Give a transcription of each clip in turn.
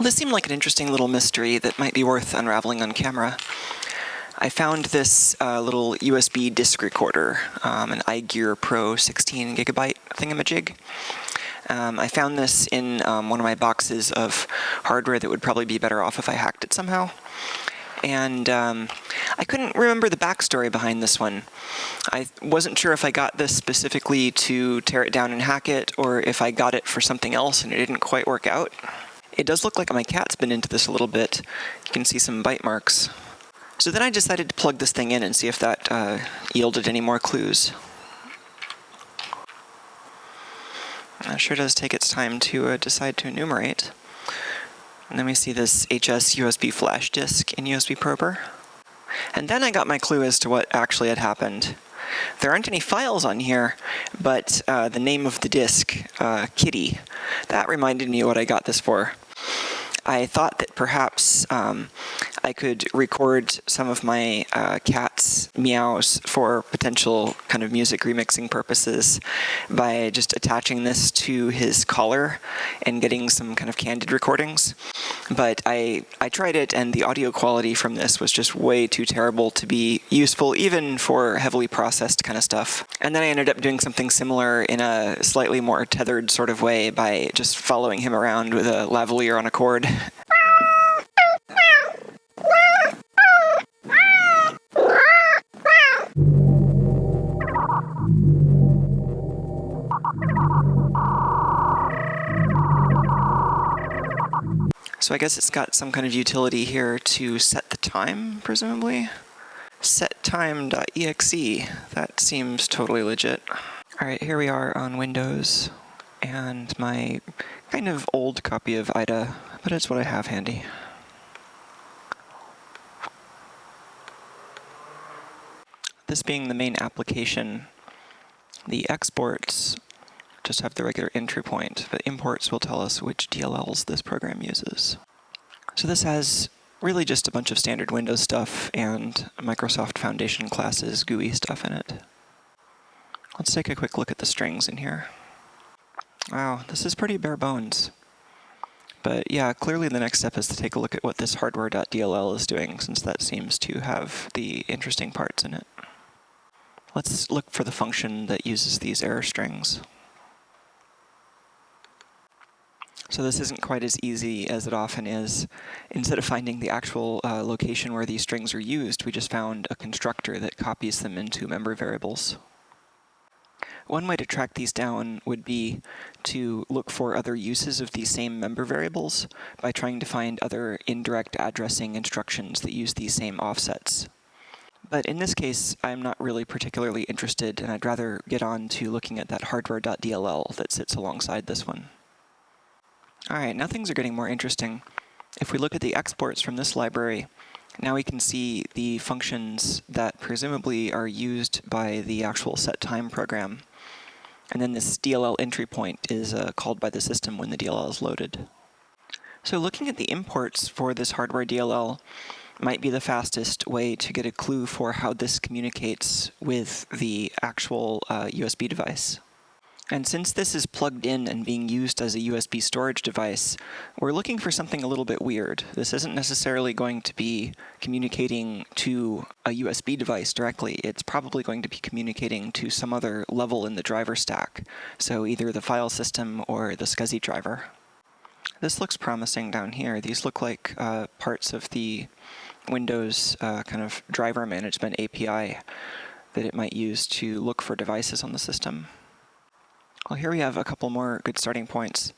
This seemed like an interesting little mystery that might be worth unraveling on camera. I found this little USB disc recorder, an iGear Pro 16 gigabyte thingamajig. I found this in one of my boxes of hardware that would probably be better off if I hacked it somehow. And I couldn't remember the backstory behind this one. I wasn't sure if I got this specifically to tear it down and hack it, or if I got it for something else and it didn't quite work out. It does look like my cat's been into this a little bit. You can see some bite marks. So then I decided to plug this thing in and see if that yielded any more clues. It sure does take its time to decide to enumerate. And then we see this HS USB flash disk in USB prober. And then I got my clue as to what actually had happened. There aren't any files on here, but the name of the disk, Kitty, that reminded me what I got this for. I thought that perhaps I could record some of my cat's meows for potential kind of music remixing purposes by just attaching this to his collar and getting some kind of candid recordings. But I tried it, and the audio quality from this was just way too terrible to be useful, even for heavily processed kind of stuff. And then I ended up doing something similar in a slightly more tethered sort of way by just following him around with a lavalier on a cord. So I guess it's got some kind of utility here to set the time, presumably. Settime.exe. That seems totally legit. Alright, here we are on Windows, and my kind of old copy of IDA, but it's what I have handy. This being the main application, the exports just have the regular entry point, but imports will tell us which DLLs this program uses. So this has really just a bunch of standard Windows stuff and Microsoft Foundation classes GUI stuff in it. Let's take a quick look at the strings in here. Wow, this is pretty bare bones. But yeah, clearly the next step is to take a look at what this hardware.dll is doing, since that seems to have the interesting parts in it. Let's look for the function that uses these error strings. So this isn't quite as easy as it often is. Instead of finding the actual location where these strings are used, we just found a constructor that copies them into member variables. One way to track these down would be to look for other uses of these same member variables by trying to find other indirect addressing instructions that use these same offsets. But in this case, I'm not really particularly interested, and I'd rather get on to looking at that hardware.dll that sits alongside this one. Alright, now things are getting more interesting. If we look at the exports from this library, now we can see the functions that presumably are used by the actual set time program. And then this DLL entry point is called by the system when the DLL is loaded. So looking at the imports for this hardware DLL might be the fastest way to get a clue for how this communicates with the actual USB device. And since this is plugged in and being used as a USB storage device, we're looking for something a little bit weird. This isn't necessarily going to be communicating to a USB device directly. It's probably going to be communicating to some other level in the driver stack, so either the file system or the SCSI driver. This looks promising down here. These look like parts of the Windows kind of driver management API that it might use to look for devices on the system. Well, here we have a couple more good starting points.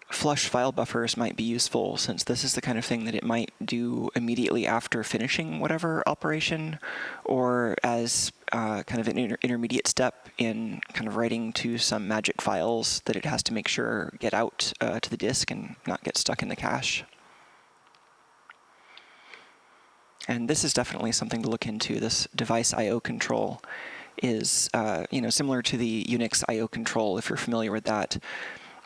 Flush file buffers might be useful, since this is the kind of thing that it might do immediately after finishing whatever operation, or as kind of an intermediate step in kind of writing to some magic files that it has to make sure get out to the disk and not get stuck in the cache. And this is definitely something to look into. This device I/O control is similar to the Unix I/O control, if you're familiar with that.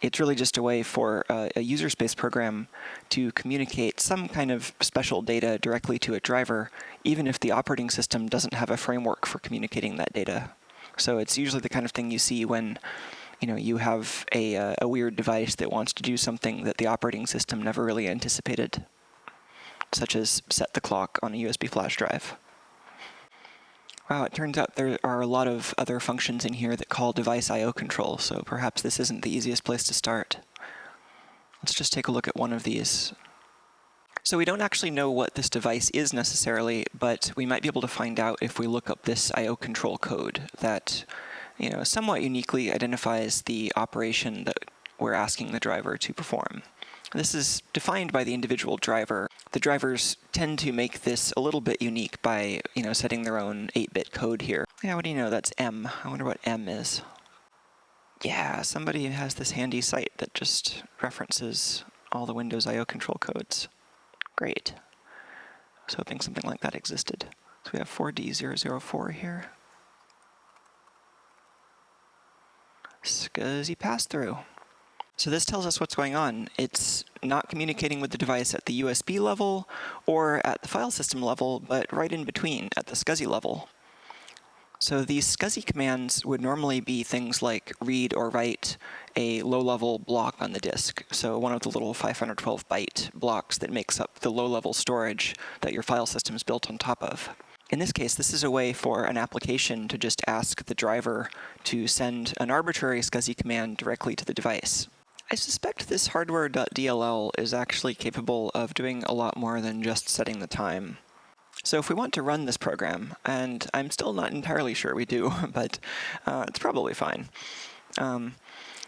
It's really just a way for a user space program to communicate some kind of special data directly to a driver, even if the operating system doesn't have a framework for communicating that data. So it's usually the kind of thing you see when you have a weird device that wants to do something that the operating system never really anticipated, such as set the clock on a USB flash drive. Wow, it turns out there are a lot of other functions in here that call device I/O control, so perhaps this isn't the easiest place to start. Let's just take a look at one of these. So we don't actually know what this device is necessarily, but we might be able to find out if we look up this I/O control code that, somewhat uniquely identifies the operation that we're asking the driver to perform. This is defined by the individual driver. The drivers tend to make this a little bit unique by, setting their own 8-bit code here. Yeah, what do you know? That's M. I wonder what M is. Yeah, somebody has this handy site that just references all the Windows I/O control codes. Great. I was hoping something like that existed. So we have 4D004 here. SCSI pass-through. So this tells us what's going on. It's not communicating with the device at the USB level or at the file system level, but right in between at the SCSI level. So these SCSI commands would normally be things like read or write a low-level block on the disk, so one of the little 512-byte blocks that makes up the low-level storage that your file system is built on top of. In this case, this is a way for an application to just ask the driver to send an arbitrary SCSI command directly to the device. I suspect this hardware.dll is actually capable of doing a lot more than just setting the time. So if we want to run this program, and I'm still not entirely sure we do, but it's probably fine,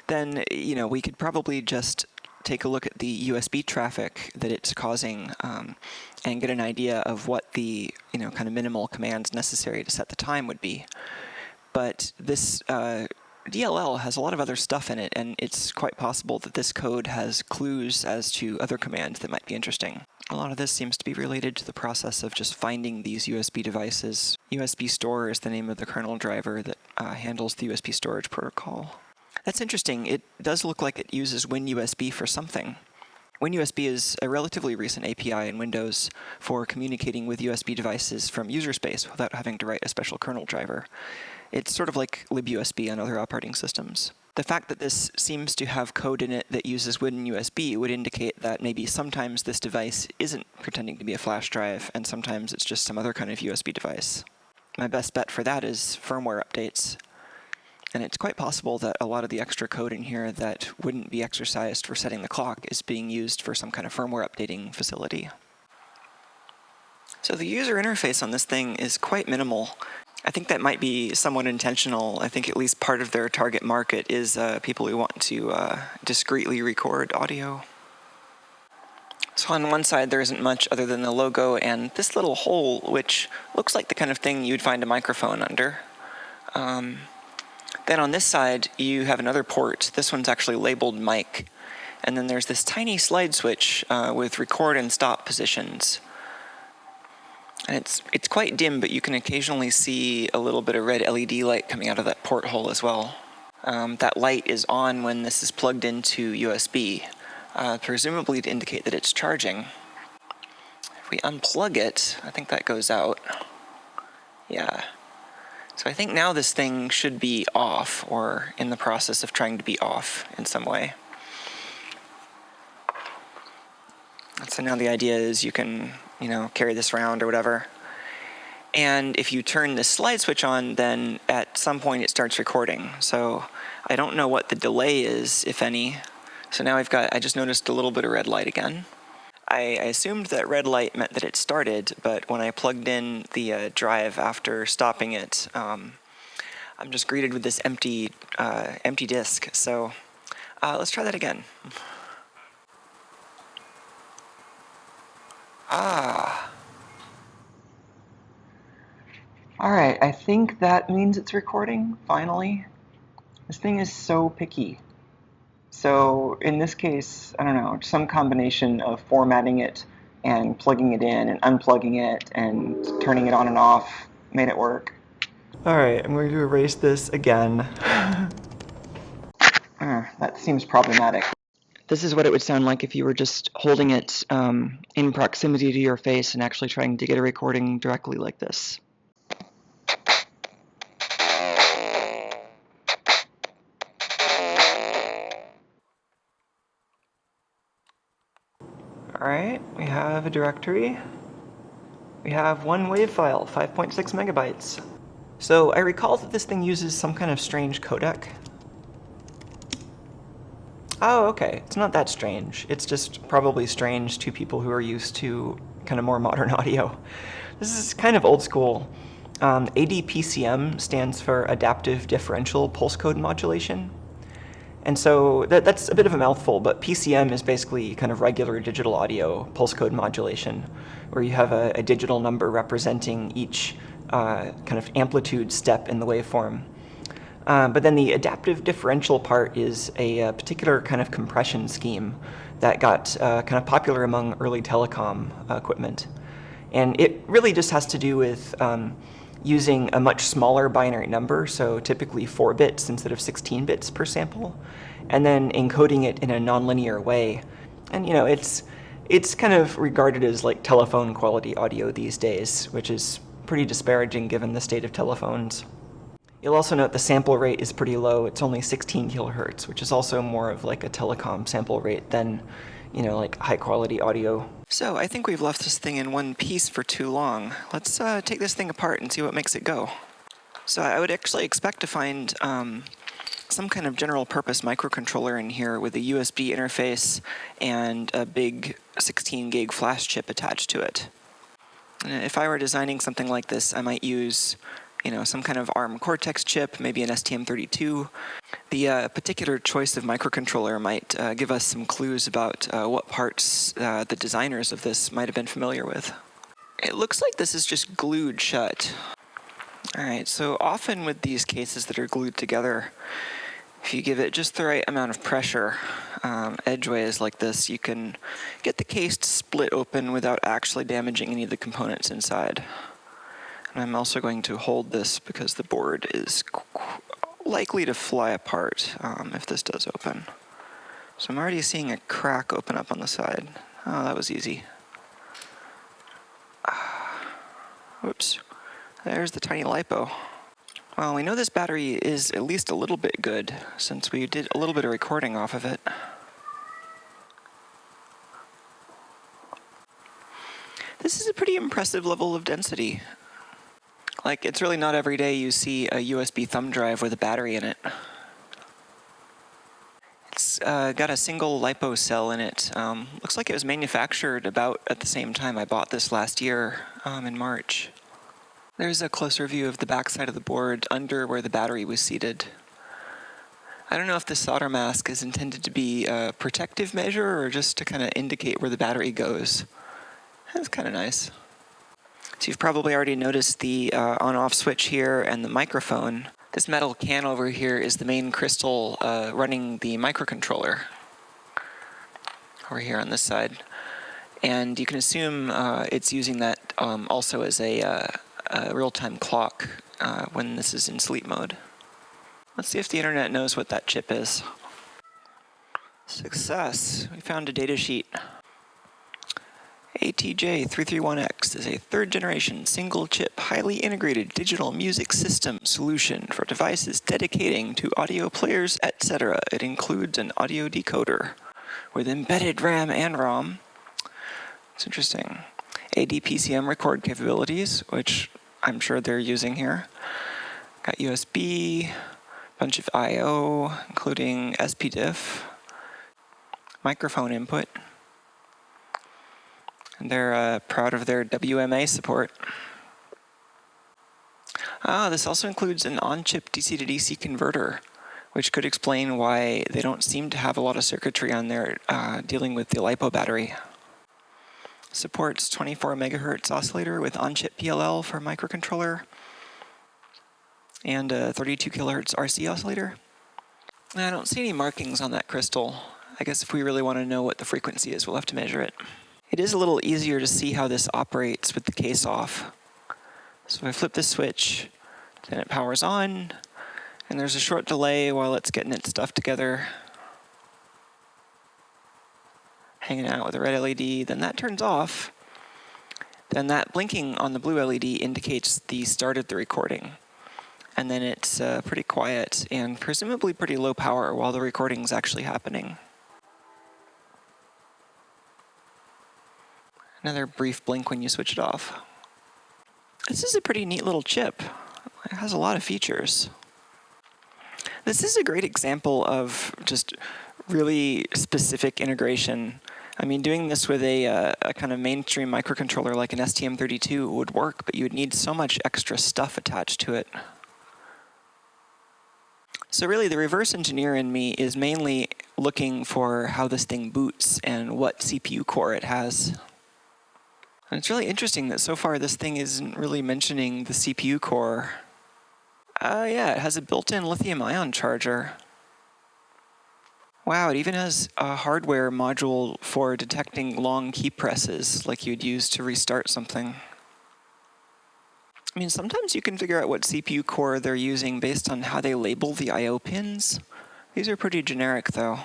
then we could probably just take a look at the USB traffic that it's causing and get an idea of what the kind of minimal commands necessary to set the time would be. But this DLL has a lot of other stuff in it, and it's quite possible that this code has clues as to other commands that might be interesting. A lot of this seems to be related to the process of just finding these USB devices. USB store is the name of the kernel driver that handles the USB storage protocol. That's interesting. It does look like it uses WinUSB for something. WinUSB is a relatively recent API in Windows for communicating with USB devices from user space without having to write a special kernel driver. It's sort of like libUSB on other operating systems. The fact that this seems to have code in it that uses WinUSB would indicate that maybe sometimes this device isn't pretending to be a flash drive, and sometimes it's just some other kind of USB device. My best bet for that is firmware updates. And it's quite possible that a lot of the extra code in here that wouldn't be exercised for setting the clock is being used for some kind of firmware updating facility. So the user interface on this thing is quite minimal. I think that might be somewhat intentional. I think at least part of their target market is people who want to discreetly record audio. So on one side there isn't much other than the logo and this little hole, which looks like the kind of thing you'd find a microphone under. Then on this side you have another port. This one's actually labeled mic. And then there's this tiny slide switch with record and stop positions. And it's quite dim, but you can occasionally see a little bit of red LED light coming out of that porthole as well. That light is on when this is plugged into USB, presumably to indicate that it's charging. If we unplug it, I think that goes out. Yeah. So I think now this thing should be off, or in the process of trying to be off in some way. So now the idea is you can carry this around or whatever. And if you turn this slide switch on, then at some point it starts recording. So I don't know what the delay is, if any. So now I just noticed a little bit of red light again. I assumed that red light meant that it started, but when I plugged in the drive after stopping it, I'm just greeted with this empty disk. So let's try that again. Alright, I think that means it's recording, finally. This thing is so picky. So in this case, I don't know, some combination of formatting it and plugging it in and unplugging it and turning it on and off made it work. Alright, I'm going to erase this again. That seems problematic. This is what it would sound like if you were just holding it in proximity to your face and actually trying to get a recording directly like this. Alright, we have a directory. We have one WAV file, 5.6 megabytes. So I recall that this thing uses some kind of strange codec. Oh, okay. It's not that strange. It's just probably strange to people who are used to kind of more modern audio. This is kind of old school. ADPCM stands for Adaptive Differential Pulse Code Modulation. And so that's a bit of a mouthful, but PCM is basically kind of regular digital audio pulse code modulation, where you have a digital number representing each kind of amplitude step in the waveform. But then the adaptive differential part is a particular kind of compression scheme that got kind of popular among early telecom equipment. And it really just has to do with using a much smaller binary number, so typically 4 bits instead of 16 bits per sample, and then encoding it in a nonlinear way. And you know, it's kind of regarded as like telephone quality audio these days, which is pretty disparaging given the state of telephones. You'll also note the sample rate is pretty low. It's only 16 kilohertz, which is also more of like a telecom sample rate than, you know, like high quality audio. So I think we've left this thing in one piece for too long. Let's take this thing apart and see what makes it go. So I would actually expect to find some kind of general purpose microcontroller in here with a USB interface and a big 16 gig flash chip attached to it. And if I were designing something like this, I might use, you know, some kind of ARM Cortex chip, maybe an STM32. The particular choice of microcontroller might give us some clues about what parts the designers of this might have been familiar with. It looks like this is just glued shut. Alright, so often with these cases that are glued together, if you give it just the right amount of pressure, edgeways like this, you can get the case to split open without actually damaging any of the components inside. And I'm also going to hold this because the board is likely to fly apart if this does open. So I'm already seeing a crack open up on the side. Oh, that was easy. Whoops. There's the tiny LiPo. Well, we know this battery is at least a little bit good, since we did a little bit of recording off of it. This is a pretty impressive level of density. Like, it's really not every day you see a USB thumb drive with a battery in it. It's got a single LiPo cell in it. Looks like it was manufactured about at the same time I bought this last year, in March. There's a closer view of the backside of the board under where the battery was seated. I don't know if the solder mask is intended to be a protective measure or just to kind of indicate where the battery goes. That's kind of nice. So you've probably already noticed the on-off switch here and the microphone. This metal can over here is the main crystal running the microcontroller over here on this side. And you can assume it's using that also as a real-time clock when this is in sleep mode. Let's see if the internet knows what that chip is. Success! We found a datasheet. ATJ331X is a third-generation, single-chip, highly integrated digital music system solution for devices dedicating to audio players, etc. It includes an audio decoder with embedded RAM and ROM. It's interesting. ADPCM record capabilities, which I'm sure they're using here. Got USB, bunch of I/O, including SPDIF, microphone input. And they're proud of their WMA support. This also includes an on-chip DC to DC converter, which could explain why they don't seem to have a lot of circuitry on there dealing with the LiPo battery. Supports 24 megahertz oscillator with on-chip PLL for microcontroller, and a 32 kilohertz RC oscillator. I don't see any markings on that crystal. I guess if we really want to know what the frequency is, we'll have to measure it. It is a little easier to see how this operates with the case off. So if I flip this switch, then it powers on, and there's a short delay while it's getting its stuff together. Hanging out with a red LED, then that turns off. Then that blinking on the blue LED indicates the start of the recording. And then it's pretty quiet and presumably pretty low power while the recording's actually happening. Another brief blink when you switch it off. This is a pretty neat little chip. It has a lot of features. This is a great example of just really specific integration. I mean, doing this with a kind of mainstream microcontroller like an STM32 would work, but you would need so much extra stuff attached to it. So really, the reverse engineer in me is mainly looking for how this thing boots and what CPU core it has. And it's really interesting that so far this thing isn't really mentioning the CPU core. Yeah, it has a built-in lithium-ion charger. Wow, it even has a hardware module for detecting long key presses, like you'd use to restart something. I mean, sometimes you can figure out what CPU core they're using based on how they label the I/O pins. These are pretty generic, though.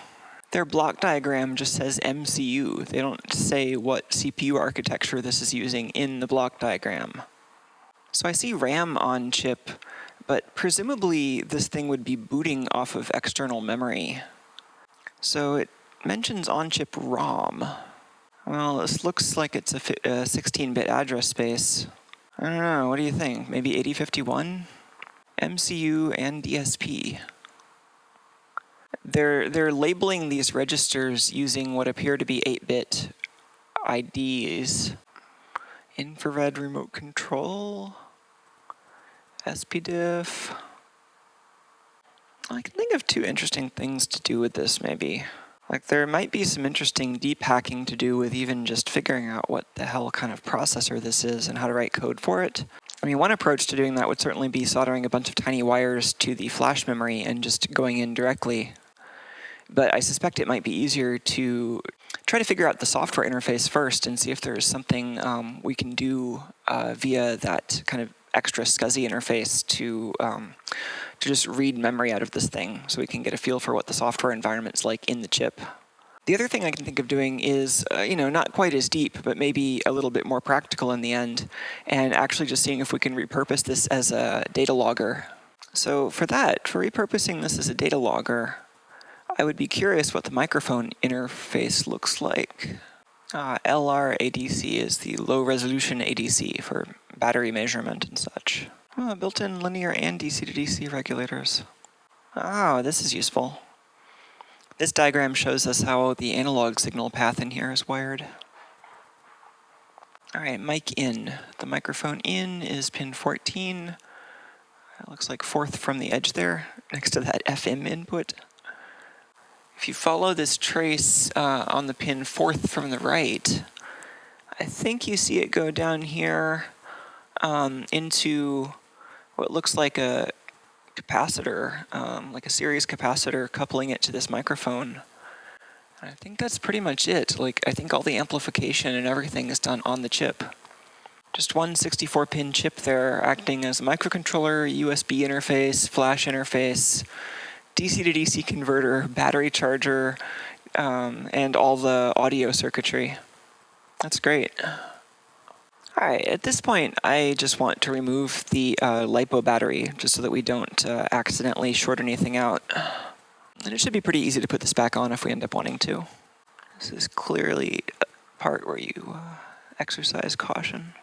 Their block diagram just says MCU. They don't say what CPU architecture this is using in the block diagram. So I see RAM on chip, but presumably this thing would be booting off of external memory. So it mentions on-chip ROM. Well, this looks like it's a 16-bit address space. I don't know, what do you think? Maybe 8051? MCU and DSP. They're labeling these registers using what appear to be 8-bit IDs. Infrared remote control. SPDIF. I can think of two interesting things to do with this, maybe. Like, there might be some interesting deep hacking to do with even just figuring out what the hell kind of processor this is and how to write code for it. I mean, one approach to doing that would certainly be soldering a bunch of tiny wires to the flash memory and just going in directly. But I suspect it might be easier to try to figure out the software interface first and see if there's something we can do via that kind of extra SCSI interface to just read memory out of this thing so we can get a feel for what the software environment's like in the chip. The other thing I can think of doing is, not quite as deep, but maybe a little bit more practical in the end, and actually just seeing if we can repurpose this as a data logger. So for repurposing this as a data logger, I would be curious what the microphone interface looks like. LR ADC is the low-resolution ADC for battery measurement and such. Built-in linear and DC-to-DC regulators. Oh, this is useful. This diagram shows us how the analog signal path in here is wired. All right, mic in. The microphone in is pin 14. It looks like fourth from the edge there, next to that FM input. If you follow this trace on the pin fourth from the right, I think you see it go down here into what looks like a capacitor, like a series capacitor coupling it to this microphone. And I think that's pretty much it. I think all the amplification and everything is done on the chip. Just one 64-pin chip there acting as a microcontroller, USB interface, flash interface, DC-to-DC converter, battery charger, and all the audio circuitry. That's great. All right, at this point, I just want to remove the LiPo battery, just so that we don't accidentally short anything out. And it should be pretty easy to put this back on if we end up wanting to. This is clearly a part where you exercise caution.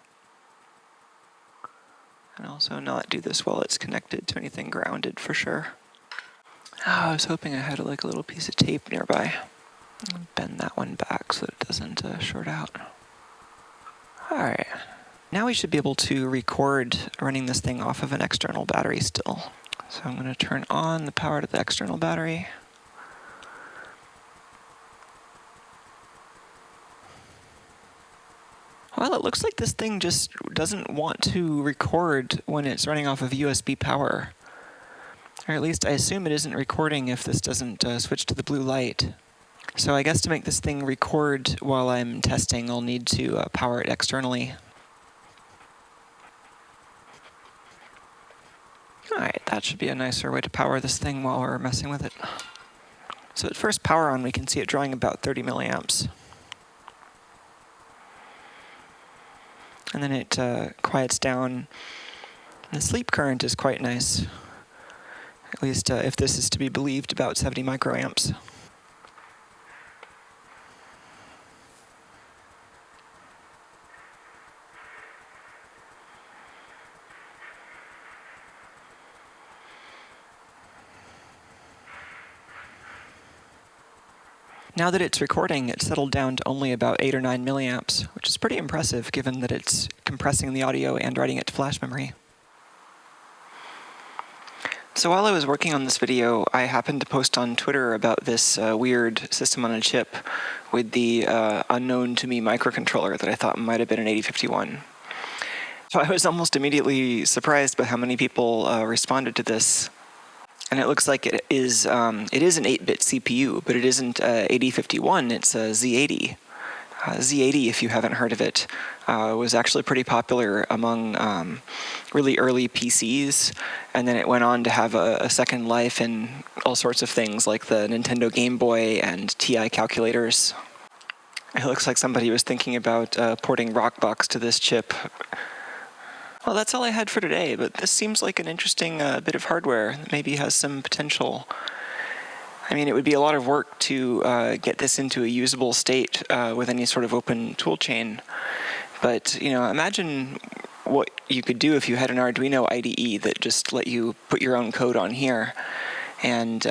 And also not do this while it's connected to anything grounded, for sure. I was hoping I had a little piece of tape nearby. I'll bend that one back so that it doesn't short out. Alright, now we should be able to record running this thing off of an external battery still. So I'm going to turn on the power to the external battery. Well, it looks like this thing just doesn't want to record when it's running off of USB power. Or at least I assume it isn't recording if this doesn't switch to the blue light. So I guess to make this thing record while I'm testing, I'll need to power it externally. Alright, that should be a nicer way to power this thing while we're messing with it. So at first power on, we can see it drawing about 30 milliamps. And then it quiets down. The sleep current is quite nice. At least if this is to be believed, about 70 microamps. Now that it's recording, it's settled down to only about 8 or 9 milliamps, which is pretty impressive given that it's compressing the audio and writing it to flash memory. So while I was working on this video, I happened to post on Twitter about this weird system on a chip with the unknown to me microcontroller that I thought might have been an 8051. So I was almost immediately surprised by how many people responded to this. And it looks like it is an 8-bit CPU, but it isn't 8051, it's a Z80. Z80, if you haven't heard of it, was actually pretty popular among really early PCs, and then it went on to have a second life in all sorts of things like the Nintendo Game Boy and TI calculators. It looks like somebody was thinking about porting Rockbox to this chip. Well, that's all I had for today, but this seems like an interesting bit of hardware that maybe has some potential. I mean, it would be a lot of work to get this into a usable state with any sort of open toolchain. But, imagine what you could do if you had an Arduino IDE that just let you put your own code on here and,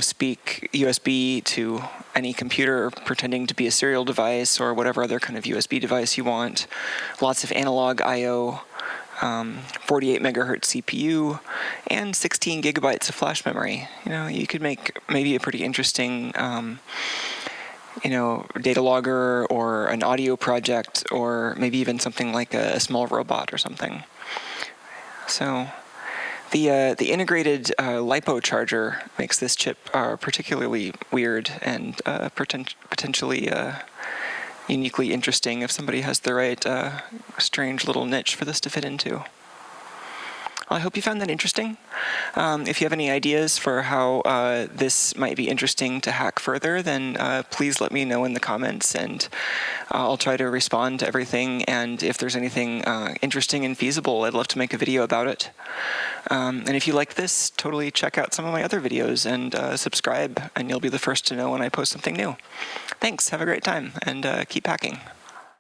speak USB to any computer pretending to be a serial device or whatever other kind of USB device you want. Lots of analog I/O. 48 megahertz CPU, and 16 gigabytes of flash memory. You could make maybe a pretty interesting, data logger or an audio project, or maybe even something like a small robot or something. So the integrated LiPo charger makes this chip particularly weird and potentially uniquely interesting if somebody has the right strange little niche for this to fit into. Well, I hope you found that interesting. If you have any ideas for how this might be interesting to hack further, then please let me know in the comments, and I'll try to respond to everything. And if there's anything interesting and feasible, I'd love to make a video about it. And if you like this, totally check out some of my other videos and subscribe, and you'll be the first to know when I post something new. Thanks, have a great time, and keep hacking.